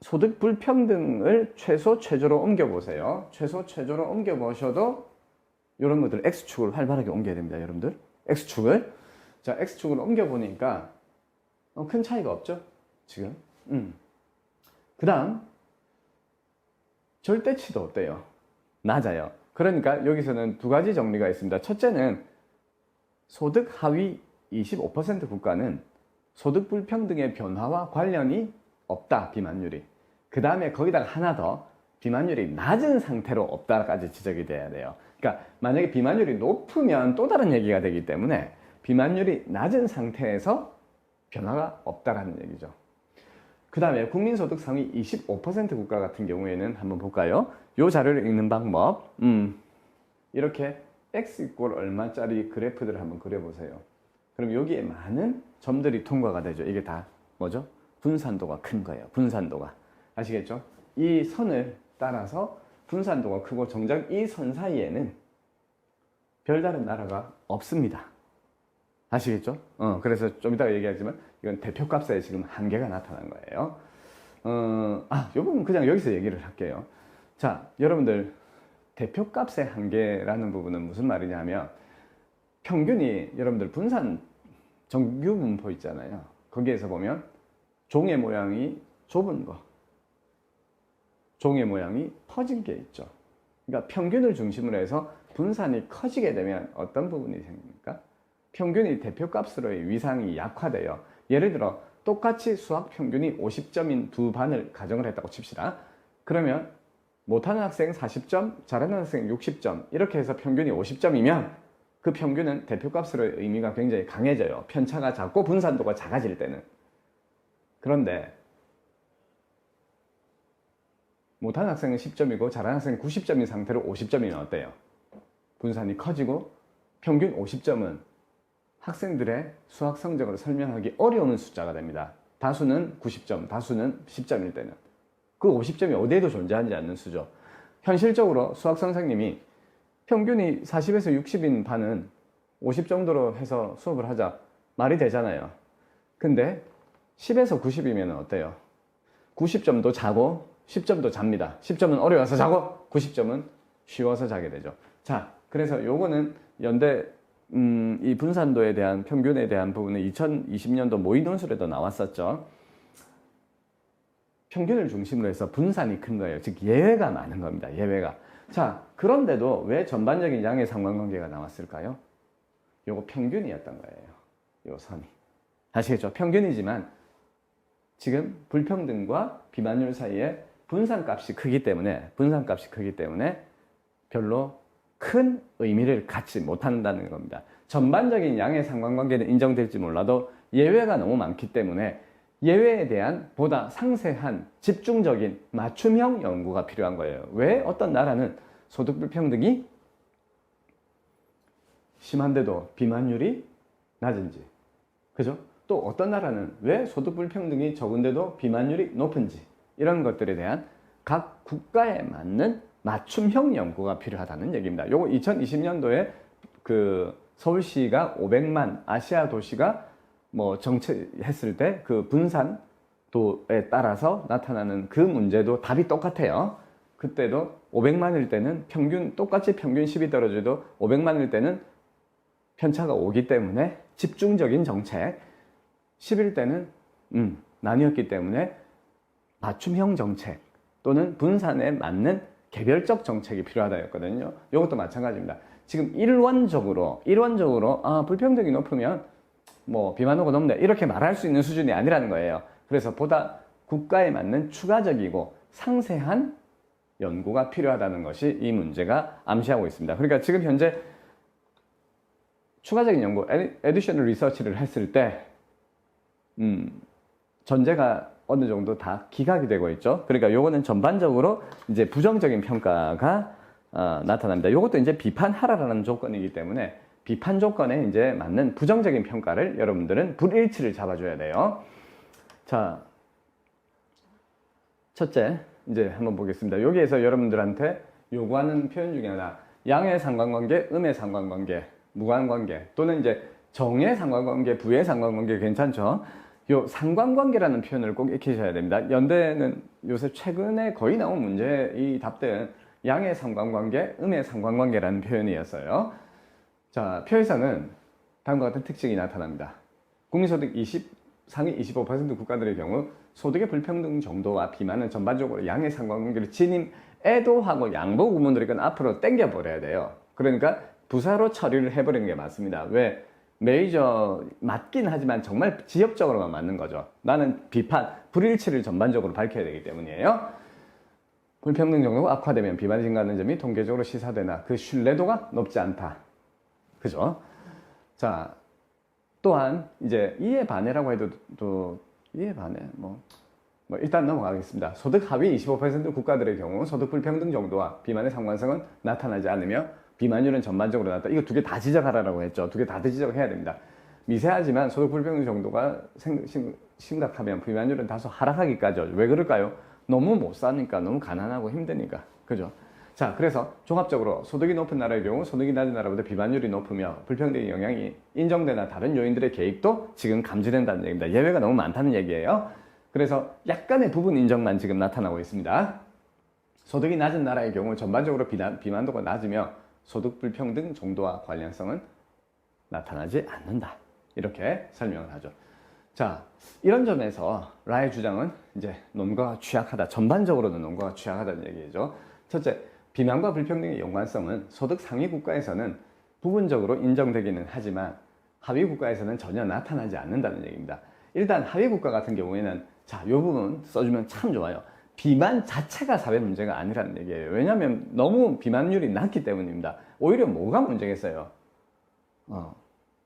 소득 불평등을 최소 최저로 옮겨보세요. 최소 최저로 옮겨보셔도 이런 것들 X축을 활발하게 옮겨야 됩니다. 여러분들 X축을. 자, X축을 옮겨보니까 큰 차이가 없죠 지금. 그 다음 절대치도 어때요? 낮아요. 그러니까 여기서는 두 가지 정리가 있습니다. 첫째는 소득 하위 25% 국가는 소득 불평등의 변화와 관련이 없다, 비만율이. 그 다음에 거기다가 하나 더, 비만율이 낮은 상태로 없다까지 지적이 돼야 돼요. 그러니까 만약에 비만율이 높으면 또 다른 얘기가 되기 때문에 비만율이 낮은 상태에서 변화가 없다라는 얘기죠. 그 다음에 국민소득 상위 25% 국가 같은 경우에는 한번 볼까요? 이 자료를 읽는 방법. 이렇게 x 이꼴 얼마짜리 그래프들을 한번 그려보세요. 그럼 여기에 많은 점들이 통과가 되죠. 이게 다 뭐죠? 분산도가 큰 거예요. 분산도가. 아시겠죠? 이 선을 따라서 분산도가 크고 정작 이 선 사이에는 별다른 나라가 없습니다. 아시겠죠? 그래서 좀 이따가 얘기하지만 이건 대표값에 지금 한계가 나타난 거예요. 이 부분 그냥 여기서 얘기를 할게요. 자, 여러분들 대표값의 한계라는 부분은 무슨 말이냐면 평균이 여러분들 분산 정규 분포 있잖아요. 거기에서 보면 종의 모양이 좁은 거, 종의 모양이 퍼진 게 있죠. 그러니까 평균을 중심으로 해서 분산이 커지게 되면 어떤 부분이 생깁니까? 평균이 대표값으로의 위상이 약화돼요. 예를 들어 똑같이 수학 평균이 50점인 두 반을 가정을 했다고 칩시다. 그러면 못하는 학생 40점, 잘하는 학생 60점 이렇게 해서 평균이 50점이면 그 평균은 대표값으로의 의미가 굉장히 강해져요. 편차가 작고 분산도가 작아질 때는. 그런데 못하는 학생은 10점이고 잘하는 학생은 90점인 상태로 50점이면 어때요? 분산이 커지고 평균 50점은 학생들의 수학 성적을 설명하기 어려운 숫자가 됩니다. 다수는 90점, 다수는 10점일 때는. 그 50점이 어디에도 존재하지 않는 수죠. 현실적으로 수학 선생님이 평균이 40에서 60인 반은 50 정도로 해서 수업을 하자. 말이 되잖아요. 근데 10에서 90이면 어때요? 90점도 자고 10점도 잡니다. 10점은 어려워서 자고 90점은 쉬워서 자게 되죠. 자, 그래서 요거는 연대 이 분산도에 대한 평균에 대한 부분은 2020년도 모의 논술에도 나왔었죠. 평균을 중심으로 해서 분산이 큰 거예요. 즉 예외가 많은 겁니다. 예외가. 자, 그런데도 왜 전반적인 양의 상관관계가 나왔을까요? 요거 평균이었던 거예요. 요 선이. 아시겠죠? 평균이지만 지금 불평등과 비만율 사이에 분산값이 크기 때문에 별로 큰 의미를 갖지 못한다는 겁니다. 전반적인 양의 상관관계는 인정될지 몰라도 예외가 너무 많기 때문에 예외에 대한 보다 상세한 집중적인 맞춤형 연구가 필요한 거예요. 왜 어떤 나라는 소득 불평등이 심한데도 비만율이 낮은지, 그죠? 또 어떤 나라는 왜 소득 불평등이 적은데도 비만율이 높은지, 이런 것들에 대한 각 국가에 맞는 맞춤형 연구가 필요하다는 얘기입니다. 요거 2020년도에 그 서울시가 500만 아시아 도시가 뭐 정책했을 때 그 분산도에 따라서 나타나는 그 문제도 답이 똑같아요. 그때도 500만일 때는 똑같이 평균 10이 떨어져도 500만일 때는 편차가 오기 때문에 집중적인 정책, 10일 때는 나뉘었기 때문에 맞춤형 정책 또는 분산에 맞는 개별적 정책이 필요하다였거든요. 이것도 마찬가지입니다. 지금 일원적으로 불평등이 높으면 뭐 비만도가 높네 이렇게 말할 수 있는 수준이 아니라는 거예요. 그래서 보다 국가에 맞는 추가적이고 상세한 연구가 필요하다는 것이 이 문제가 암시하고 있습니다. 그러니까 지금 현재 추가적인 연구, additional research를 했을 때 전제가 어느 정도 다 기각이 되고 있죠. 그러니까 요거는 전반적으로 이제 부정적인 평가가 나타납니다. 요것도 이제 비판하라라는 조건이기 때문에 비판 조건에 이제 맞는 부정적인 평가를 여러분들은 불일치를 잡아줘야 돼요. 자, 첫째 이제 한번 보겠습니다. 여기에서 여러분들한테 요구하는 표현 중에 하나, 양의 상관관계, 음의 상관관계, 무관관계 또는 이제 정의 상관관계, 부의 상관관계 괜찮죠? 요 상관관계라는 표현을 꼭 익히셔야 됩니다. 연대는 요새 최근에 거의 나온 문제의 답들은 양의 상관관계, 음의 상관관계라는 표현이었어요. 자, 표에서는 다음과 같은 특징이 나타납니다. 국민소득 상위 25% 국가들의 경우 소득의 불평등 정도와 비만은 전반적으로 양의 상관관계를 애도하고 양보 구문들이 건 앞으로 당겨버려야 돼요. 그러니까 부사로 처리를 해버리는 게 맞습니다. 왜? 메이저 맞긴 하지만 정말 지역적으로만 맞는 거죠. 나는 불일치를 전반적으로 밝혀야 되기 때문이에요. 불평등 정도가 악화되면 비만이 증가하는 점이 통계적으로 시사되나 그 신뢰도가 높지 않다. 그죠? 자, 또한 이제 이해 반해라고 해도 또 이해 반해 뭐 일단 넘어가겠습니다. 소득 하위 25% 국가들의 경우 소득 불평등 정도와 비만의 상관성은 나타나지 않으며 비만율은 전반적으로 나타나. 이거 두 개 다 지적하라고 했죠. 두 개 다 지적해야 됩니다. 미세하지만 소득 불평등 정도가 심각하면 비만율은 다소 하락하기까지 하죠. 왜 그럴까요? 너무 못 사니까, 너무 가난하고 힘드니까. 그죠? 자, 그래서 종합적으로 소득이 높은 나라의 경우 소득이 낮은 나라보다 비만율이 높으며 불평등의 영향이 인정되나 다른 요인들의 개입도 지금 감지된다는 얘기입니다. 예외가 너무 많다는 얘기예요. 그래서 약간의 부분 인정만 지금 나타나고 있습니다. 소득이 낮은 나라의 경우 전반적으로 비만도가 낮으며 소득 불평등 정도와 관련성은 나타나지 않는다. 이렇게 설명을 하죠. 자, 이런 점에서 라의 주장은 이제 논거가 취약하다. 전반적으로는 논거가 취약하다는 얘기죠. 첫째, 비만과 불평등의 연관성은 소득 상위 국가에서는 부분적으로 인정되기는 하지만 하위 국가에서는 전혀 나타나지 않는다는 얘기입니다. 일단 하위 국가 같은 경우에는 자, 이 부분 써주면 참 좋아요. 비만 자체가 사회 문제가 아니라는 얘기예요. 왜냐하면 너무 비만율이 낮기 때문입니다. 오히려 뭐가 문제겠어요?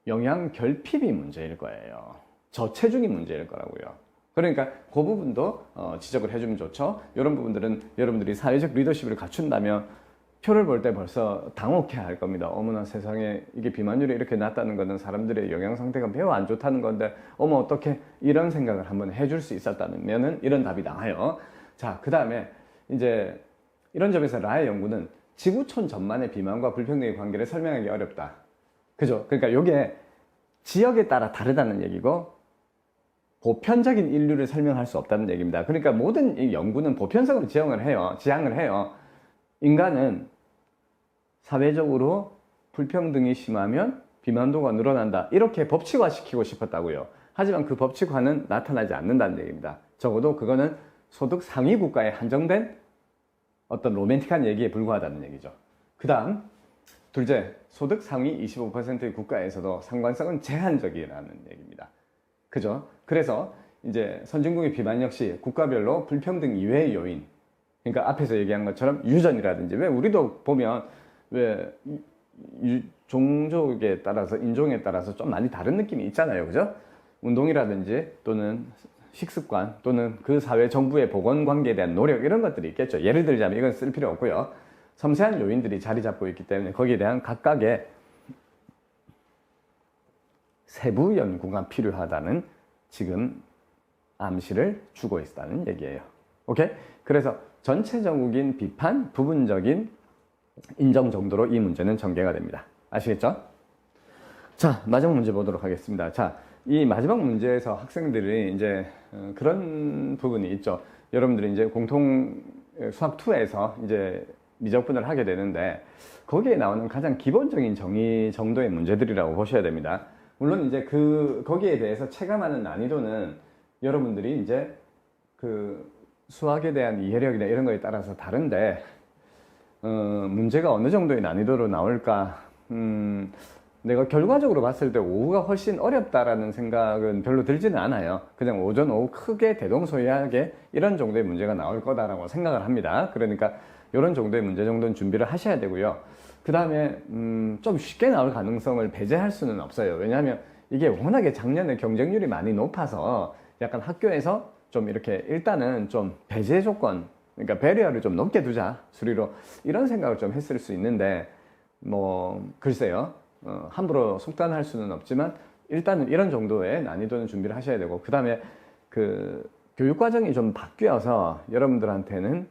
영양 결핍이 문제일 거예요. 저체중이 문제일 거라고요. 그러니까 그 부분도 지적을 해주면 좋죠. 이런 부분들은 여러분들이 사회적 리더십을 갖춘다면 표를 볼 때 벌써 당혹해 할 겁니다. 어머나 세상에, 이게 비만율이 이렇게 낮다는 거는 사람들의 영양 상태가 매우 안 좋다는 건데 어머 어떻게, 이런 생각을 한번 해줄 수 있었다면은 이런 답이 나와요. 자, 그 다음에 이제 이런 점에서 라의 연구는 지구촌 전반의 비만과 불평등의 관계를 설명하기 어렵다. 그죠? 그러니까 이게 지역에 따라 다르다는 얘기고 보편적인 인류를 설명할 수 없다는 얘기입니다. 그러니까 모든 이 연구는 보편성으로 지향을 해요. 인간은 사회적으로 불평등이 심하면 비만도가 늘어난다, 이렇게 법칙화시키고 싶었다고요. 하지만 그 법칙화는 나타나지 않는다는 얘기입니다. 적어도 그거는 소득 상위 국가에 한정된 어떤 로맨틱한 얘기에 불과하다는 얘기죠. 그 다음 둘째, 소득 상위 25%의 국가에서도 상관성은 제한적이라는 얘기입니다. 그죠? 그래서 이제 선진국의 비만 역시 국가별로 불평등 이외의 요인, 그러니까 앞에서 얘기한 것처럼 유전이라든지, 왜 우리도 보면 왜 종족에 따라서, 인종에 따라서 좀 많이 다른 느낌이 있잖아요. 그죠? 운동이라든지 또는 식습관 또는 그 사회 정부의 보건관계에 대한 노력, 이런 것들이 있겠죠. 예를 들자면 이건 쓸 필요 없고요. 섬세한 요인들이 자리 잡고 있기 때문에 거기에 대한 각각의 세부 연구가 필요하다는 지금 암시를 주고 있다는 얘기예요. 오케이? 그래서 전체적인 비판, 부분적인 인정 정도로 이 문제는 전개가 됩니다. 아시겠죠? 자, 마지막 문제 보도록 하겠습니다. 자, 이 마지막 문제에서 학생들이 이제 그런 부분이 있죠. 여러분들이 이제 공통 수학 2에서 이제 미적분을 하게 되는데 거기에 나오는 가장 기본적인 정의 정도의 문제들이라고 보셔야 됩니다. 물론 이제 거기에 대해서 체감하는 난이도는 여러분들이 이제 그 수학에 대한 이해력이나 이런 거에 따라서 다른데 문제가 어느 정도의 난이도로 나올까, 내가 결과적으로 봤을 때 오후가 훨씬 어렵다라는 생각은 별로 들지는 않아요. 그냥 오전 오후 크게 대동소이하게 이런 정도의 문제가 나올 거다라고 생각을 합니다. 그러니까 이런 정도의 문제 정도는 준비를 하셔야 되고요. 그 다음에 좀 쉽게 나올 가능성을 배제할 수는 없어요. 왜냐하면 이게 워낙에 작년에 경쟁률이 많이 높아서 약간 학교에서 좀 이렇게 일단은 좀 배제 조건, 그러니까 배리어를 좀 높게 두자, 수리로, 이런 생각을 좀 했을 수 있는데 뭐 글쎄요, 함부로 속단할 수는 없지만 일단은 이런 정도의 난이도는 준비를 하셔야 되고, 그 다음에 그 교육 과정이 좀 바뀌어서 여러분들한테는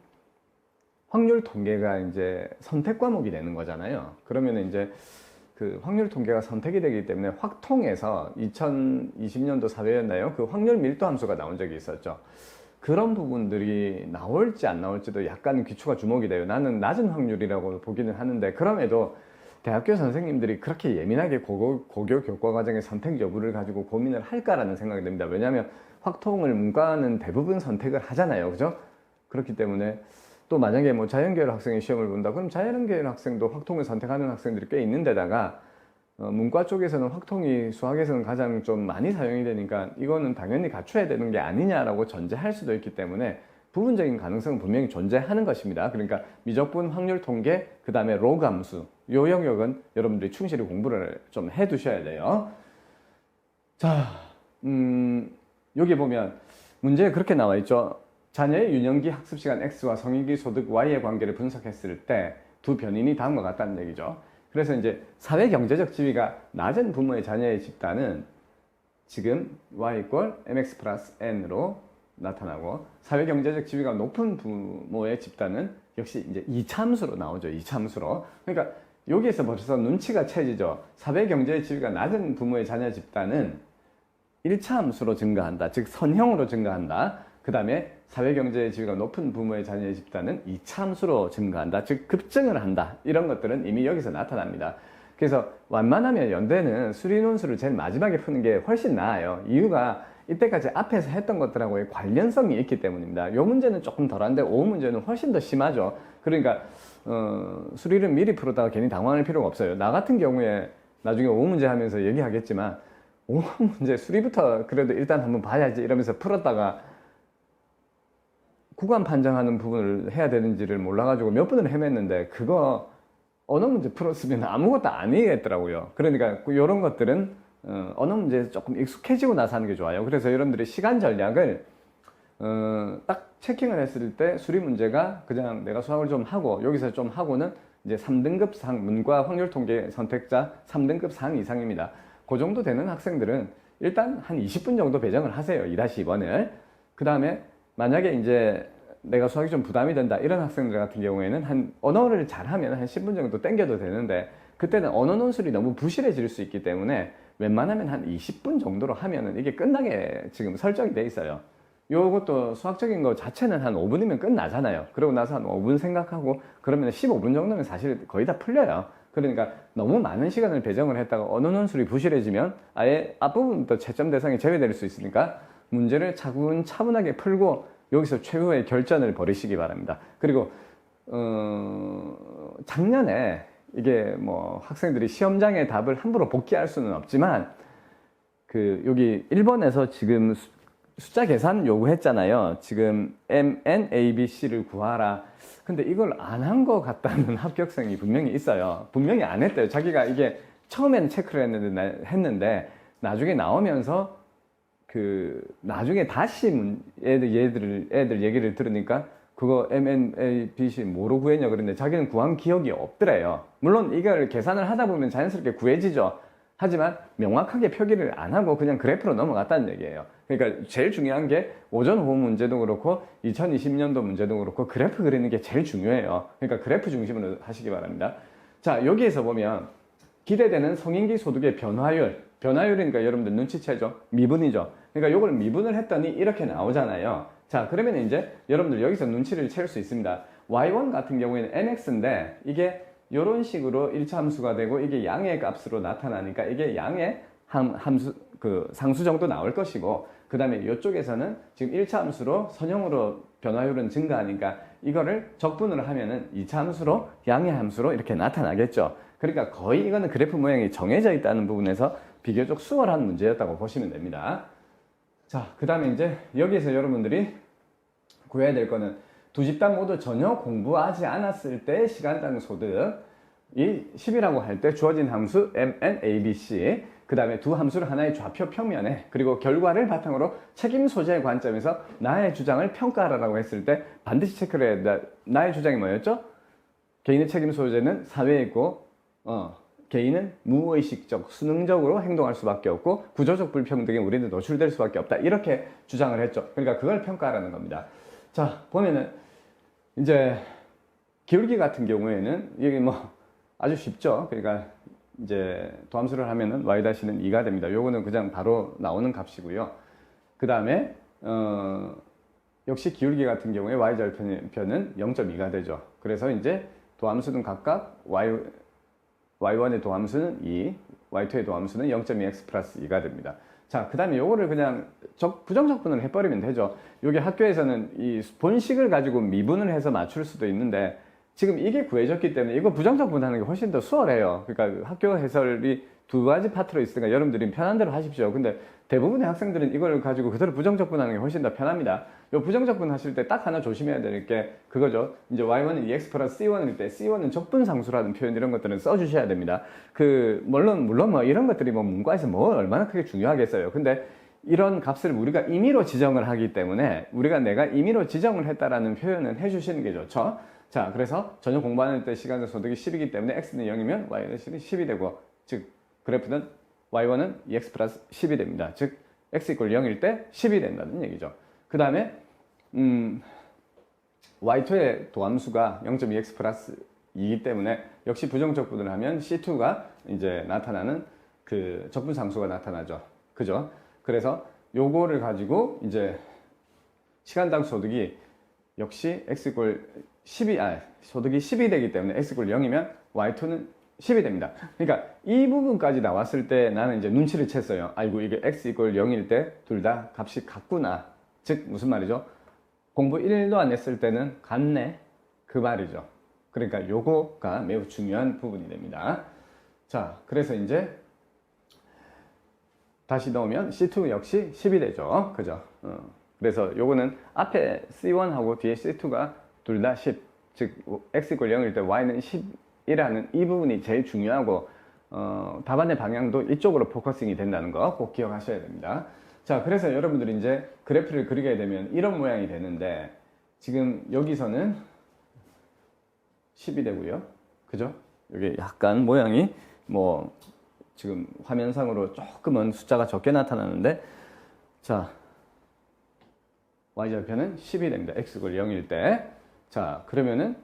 확률 통계가 이제 선택 과목이 되는 거잖아요. 그러면 이제 그 확률 통계가 선택이 되기 때문에 확통에서 2020년도 사회였나요? 그 확률 밀도 함수가 나온 적이 있었죠. 그런 부분들이 나올지 안 나올지도 약간 귀추가 주목이 돼요. 나는 낮은 확률이라고 보기는 하는데, 그럼에도 대학교 선생님들이 그렇게 예민하게 고교 교과 과정의 선택 여부를 가지고 고민을 할까라는 생각이 듭니다. 왜냐하면 확통을 문과는 대부분 선택을 하잖아요. 그죠? 그렇기 때문에 또 만약에 뭐 자연계열 학생이 시험을 본다, 그럼 자연계열 학생도 확통을 선택하는 학생들이 꽤 있는데다가 문과 쪽에서는 확통이 수학에서는 가장 좀 많이 사용이 되니까 이거는 당연히 갖춰야 되는 게 아니냐라고 전제할 수도 있기 때문에 부분적인 가능성은 분명히 존재하는 것입니다. 그러니까 미적분, 확률 통계, 그 다음에 로그 함수, 요 영역은 여러분들이 충실히 공부를 좀 해 두셔야 돼요. 자, 여기 보면 문제에 그렇게 나와 있죠. 자녀의 유년기 학습시간 X와 성인기 소득 Y의 관계를 분석했을 때 두 변인이 다음과 같다는 얘기죠. 그래서 이제 사회경제적 지위가 낮은 부모의 자녀의 집단은 지금 Y = mx 플러스 n으로 나타나고, 사회경제적 지위가 높은 부모의 집단은 역시 이제 이차함수로 나오죠. 이차함수로. 그러니까 여기에서 벌써 눈치가 채지죠. 사회경제의 지위가 낮은 부모의 자녀 집단은 1차함수로 증가한다. 즉 선형으로 증가한다. 그 다음에 사회경제의 지위가 높은 부모의 자녀의 집단은 2차함수로 증가한다. 즉 급증을 한다. 이런 것들은 이미 여기서 나타납니다. 그래서 웬만하면 연대는 수리논술을 제일 마지막에 푸는 게 훨씬 나아요. 이유가 이때까지 앞에서 했던 것들하고의 관련성이 있기 때문입니다. 이 문제는 조금 덜한데 오후 문제는 훨씬 더 심하죠. 그러니까 수리를 미리 풀었다가 괜히 당황할 필요가 없어요. 나 같은 경우에 나중에 5 문제 하면서 얘기하겠지만 5 문제 수리부터 그래도 일단 한번 봐야지 이러면서 풀었다가 구간 판정하는 부분을 해야 되는지를 몰라가지고 몇 번을 헤맸는데 그거 언어 문제 풀었으면 아무것도 아니겠더라고요. 그러니까 이런 것들은 언어 문제에 조금 익숙해지고 나서 하는 게 좋아요. 그래서 여러분들이 시간 전략을 딱 체킹을 했을 때 수리 문제가 그냥 내가 수학을 좀 하고 여기서 좀 하고는 이제 3등급 상 문과 확률 통계 선택자 3등급 상 이상입니다. 그 정도 되는 학생들은 일단 한 20분 정도 배정을 하세요. 2-2번을. 그 다음에 만약에 이제 내가 수학이 좀 부담이 된다 이런 학생들 같은 경우에는 한 언어를 잘하면 한 10분 정도 땡겨도 되는데 그때는 언어 논술이 너무 부실해질 수 있기 때문에 웬만하면 한 20분 정도로 하면은 이게 끝나게 지금 설정이 돼 있어요. 요것도 수학적인 거 자체는 한 5분이면 끝나잖아요. 그러고 나서 한 5분 생각하고 그러면 15분 정도면 사실 거의 다 풀려요. 그러니까 너무 많은 시간을 배정을 했다가 언어 논술이 부실해지면 아예 앞부분부터 채점 대상이 제외될 수 있으니까 문제를 차분차분하게 풀고 여기서 최후의 결전을 벌이시기 바랍니다. 그리고 작년에 이게 뭐 학생들이 시험장의 답을 함부로 복귀할 수는 없지만 그 여기 1번에서 지금 숫자 계산 요구했잖아요. 지금 M, N, A, B, C를 구하라. 근데 이걸 안 한 것 같다는 합격생이 분명히 있어요. 분명히 안 했대요. 자기가 이게 처음에는 체크를 했는데 나중에 나오면서 나중에 다시 애들 얘기를 들으니까 그거 M, N, A, B, C 뭐로 구했냐 그랬는데 자기는 구한 기억이 없더래요. 물론 이걸 계산을 하다 보면 자연스럽게 구해지죠. 하지만 명확하게 표기를 안 하고 그냥 그래프로 넘어갔다는 얘기예요. 그러니까 제일 중요한 게 오전 오후 문제도 그렇고 2020년도 문제도 그렇고 그래프 그리는 게 제일 중요해요. 그러니까 그래프 중심으로 하시기 바랍니다. 자, 여기에서 보면 기대되는 성인기 소득의 변화율이니까 여러분들 눈치채죠. 미분이죠. 그러니까 요걸 미분을 했더니 이렇게 나오잖아요. 자, 그러면 이제 여러분들 여기서 눈치를 채울 수 있습니다. y1 같은 경우에는 nx인데 이게 이런 식으로 1차 함수가 되고 이게 양의 값으로 나타나니까 이게 양의 함수 상수 정도 나올 것이고 그 다음에 이쪽에서는 지금 1차 함수로 선형으로 변화율은 증가하니까 이거를 적분을 하면은 2차 함수로 양의 함수로 이렇게 나타나겠죠. 그러니까 거의 이거는 그래프 모양이 정해져 있다는 부분에서 비교적 수월한 문제였다고 보시면 됩니다. 자, 그 다음에 이제 여기에서 여러분들이 구해야 될 거는 두 집단 모두 전혀 공부하지 않았을 때 시간당 소득이 10이라고 할 때 주어진 함수 M, N, A, B, C 그 다음에 두 함수를 하나의 좌표 평면에 그리고 결과를 바탕으로 책임 소재의 관점에서 나의 주장을 평가하라고 했을 때 반드시 체크를 해야 돼. 나의 주장이 뭐였죠? 개인의 책임 소재는 사회에 있고 개인은 무의식적, 수능적으로 행동할 수밖에 없고 구조적 불평등에 우리는 노출될 수밖에 없다. 이렇게 주장을 했죠. 그러니까 그걸 평가하라는 겁니다. 자, 보면은 이제 기울기 같은 경우에는 이게 뭐 아주 쉽죠. 그러니까 이제 도함수를 하면은 y-는 2가 됩니다. 요거는 그냥 바로 나오는 값이고요. 그 다음에 역시 기울기 같은 경우에 y절편은 0.2가 되죠. 그래서 이제 도함수는 각각 y1의 도함수는 2, y2의 도함수는 0.2x 플러스 2가 됩니다. 자, 그 다음에 요거를 그냥 부정적분을 해버리면 되죠. 요게 학교에서는 이 본식을 가지고 미분을 해서 맞출 수도 있는데 지금 이게 구해졌기 때문에 이거 부정적분하는 게 훨씬 더 수월해요. 그러니까 학교 해설이 두 가지 파트로 있으니까 여러분들이 편한 대로 하십시오. 근데 대부분의 학생들은 이걸 가지고 그대로 부정적분하는 게 훨씬 더 편합니다. 요 부정적분 하실 때 딱 하나 조심해야 될 게 그거죠. 이제 y1은 2x 플러스 c1일 때 c1은 적분상수라는 표현 이런 것들은 써주셔야 됩니다. 물론 뭐 이런 것들이 뭐 문과에서 뭐 얼마나 크게 중요하겠어요. 근데 이런 값을 우리가 임의로 지정을 하기 때문에 내가 임의로 지정을 했다라는 표현은 해주시는 게 좋죠. 자, 그래서 전혀 공부하는 때 시간적 소득이 10이기 때문에 x는 0이면 y는 10이 되고 즉 그래프는 y1은 2x 플러스 10이 됩니다. 즉 x 이퀄 0일 때 10이 된다는 얘기죠. 그 다음에 y2의 도함수가 0.2x 플러스 2이기 때문에 역시 부정적분을 하면 c2가 이제 나타나는 그 적분상수가 나타나죠. 그죠? 그래서 요거를 가지고 이제 시간당 소득이 역시 x 이퀄 10이 소득이 10이 되기 때문에 x 이퀄 0이면 y2는 10이 됩니다. 그러니까 이 부분까지 나왔을 때 나는 이제 눈치를 챘어요. 아이고 이게 x 이퀄 0일 때 둘 다 값이 같구나. 즉 무슨 말이죠? 공부 1도 안 했을 때는 같네. 그 말이죠. 그러니까 요거가 매우 중요한 부분이 됩니다. 자, 자, 그래서 이제 다시 넣으면 C2 역시 10이 되죠. 그죠? 그래서 요거는 앞에 C1하고 뒤에 C2가 둘 다 10. 즉, X = 0일 때 Y는 10이라는 이 부분이 제일 중요하고, 답안의 방향도 이쪽으로 포커싱이 된다는 거 꼭 기억하셔야 됩니다. 자, 그래서 여러분들이 이제 그래프를 그리게 되면 이런 모양이 되는데, 지금 여기서는 10이 되고요. 그죠? 여기 약간 모양이 뭐, 지금 화면상으로 조금은 숫자가 적게 나타나는데, 자, Y절편은 10이 됩니다. X = 0일 때. 자, 그러면은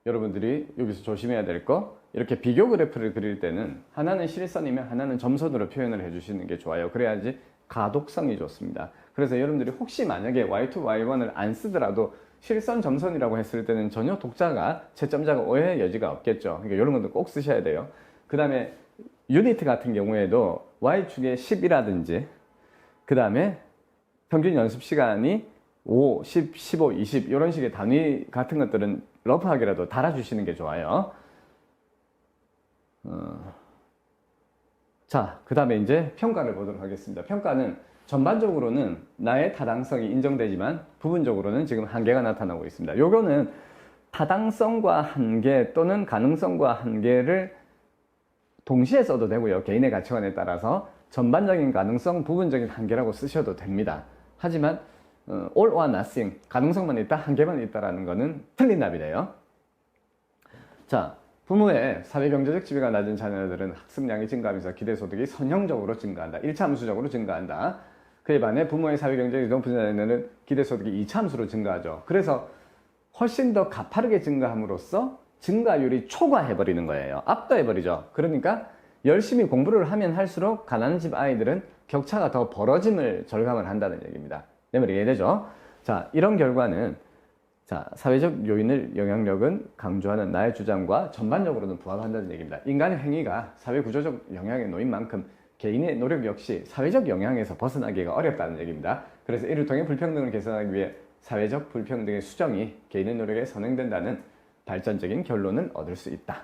여러분들이 여기서 조심해야 될 거, 이렇게 비교 그래프를 그릴 때는 하나는 실선이면 하나는 점선으로 표현을 해주시는 게 좋아요. 그래야지 가독성이 좋습니다. 그래서 여러분들이 혹시 만약에 Y2, Y1을 안 쓰더라도 실선, 점선이라고 했을 때는 전혀 독자가, 채점자가 오해의 여지가 없겠죠. 그러니까 이런 것도 꼭 쓰셔야 돼요. 그 다음에 유니트 같은 경우에도 Y축에 10이라든지, 그 다음에 평균 연습 시간이 5, 10, 15, 20 이런 식의 단위 같은 것들은 러프하게라도 달아주시는 게 좋아요. 자, 그 다음에 이제 평가를 보도록 하겠습니다. 평가는 전반적으로는 나의 타당성이 인정되지만 부분적으로는 지금 한계가 나타나고 있습니다. 요거는 타당성과 한계 또는 가능성과 한계를 동시에 써도 되고요. 개인의 가치관에 따라서 전반적인 가능성, 부분적인 한계라고 쓰셔도 됩니다. 하지만 all or nothing, 가능성만 있다, 한계만 있다라는 거는 틀린 답이래요. 자, 부모의 사회경제적 지위가 낮은 자녀들은 학습량이 증가하면서 기대소득이 선형적으로 증가한다. 1차 함수적으로 증가한다. 그에 반해 부모의 사회경제력이 높은 자녀는 기대소득이 2차 함수로 증가하죠. 그래서 훨씬 더 가파르게 증가함으로써 증가율이 초과해버리는 거예요. 압도해버리죠. 그러니까 열심히 공부를 하면 할수록 가난한 집 아이들은 격차가 더 벌어짐을 절감을 한다는 얘기입니다. 내 말이 이해되죠? 자, 이런 결과는, 자, 사회적 요인을 영향력은 강조하는 나의 주장과 전반적으로는 부합한다는 얘기입니다. 인간의 행위가 사회 구조적 영향에 놓인 만큼 개인의 노력 역시 사회적 영향에서 벗어나기가 어렵다는 얘기입니다. 그래서 이를 통해 불평등을 개선하기 위해 사회적 불평등의 수정이 개인의 노력에 선행된다는 발전적인 결론을 얻을 수 있다.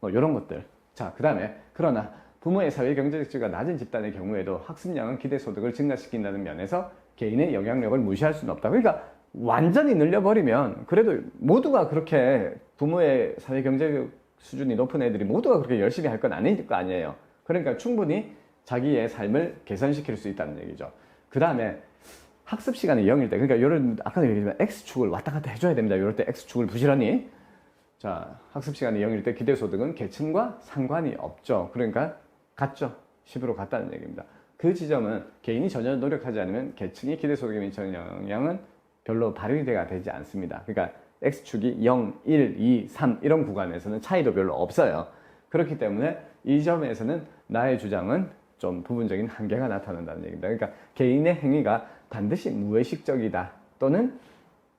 뭐 이런 것들. 자, 그 다음에 그러나 부모의 사회 경제적 지위가 낮은 집단의 경우에도 학습량은 기대소득을 증가시킨다는 면에서 개인의 영향력을 무시할 수는 없다. 그러니까 완전히 늘려버리면 그래도 모두가 그렇게 부모의 사회 경제적 수준이 높은 애들이 모두가 그렇게 열심히 할 건 아닐 거 아니에요. 그러니까 충분히 자기의 삶을 개선시킬 수 있다는 얘기죠. 그 다음에 학습 시간이 0일 때, 그러니까 이런 아까도 얘기했지만 X축을 왔다 갔다 해줘야 됩니다. 이럴 때 X축을 부지런히. 자, 학습 시간이 0일 때 기대소득은 계층과 상관이 없죠. 그러니까 같죠. 10으로 같다는 얘기입니다. 그 지점은 개인이 전혀 노력하지 않으면 계층이 기대소득에 미치는 영향은 별로 발휘가 되지 않습니다. 그러니까 X축이 0, 1, 2, 3 이런 구간에서는 차이도 별로 없어요. 그렇기 때문에 이 점에서는 나의 주장은 좀 부분적인 한계가 나타난다는 얘기입니다. 그러니까 개인의 행위가 반드시 무의식적이다 또는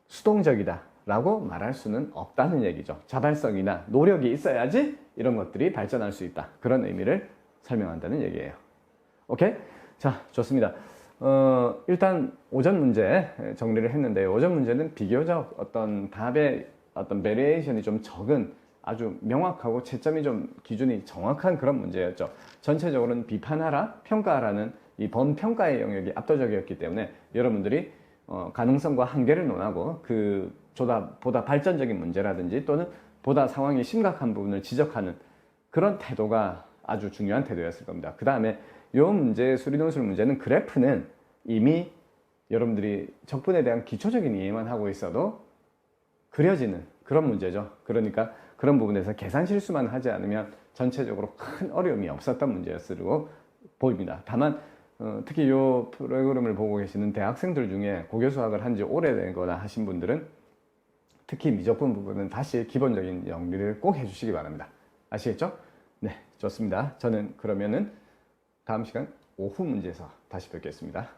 수동적이다 라고 말할 수는 없다는 얘기죠. 자발성이나 노력이 있어야지 이런 것들이 발전할 수 있다. 그런 의미를 설명한다는 얘기예요. 오케이? 자, 좋습니다. 일단 오전 문제 정리를 했는데, 오전 문제는 비교적 어떤 답의 어떤 베리에이션이 좀 적은 아주 명확하고 채점이 좀 기준이 정확한 그런 문제였죠. 전체적으로는 비판하라, 평가하라는 이 범평가의 영역이 압도적이었기 때문에 여러분들이 가능성과 한계를 논하고 보다 발전적인 문제라든지 또는 보다 상황이 심각한 부분을 지적하는 그런 태도가 아주 중요한 태도였을 겁니다. 그 다음에 이 문제, 수리논술 문제는 그래프는 이미 여러분들이 적분에 대한 기초적인 이해만 하고 있어도 그려지는 그런 문제죠. 그러니까 그런 부분에서 계산 실수만 하지 않으면 전체적으로 큰 어려움이 없었던 문제였으리고 보입니다. 다만 특히 이 프로그램을 보고 계시는 대학생들 중에 고교수학을 한 지 오래되거나 하신 분들은 특히 미적분 부분은 다시 기본적인 정리를 꼭 해주시기 바랍니다. 아시겠죠? 네, 좋습니다. 저는 그러면은 다음 시간 오후 문제에서 다시 뵙겠습니다.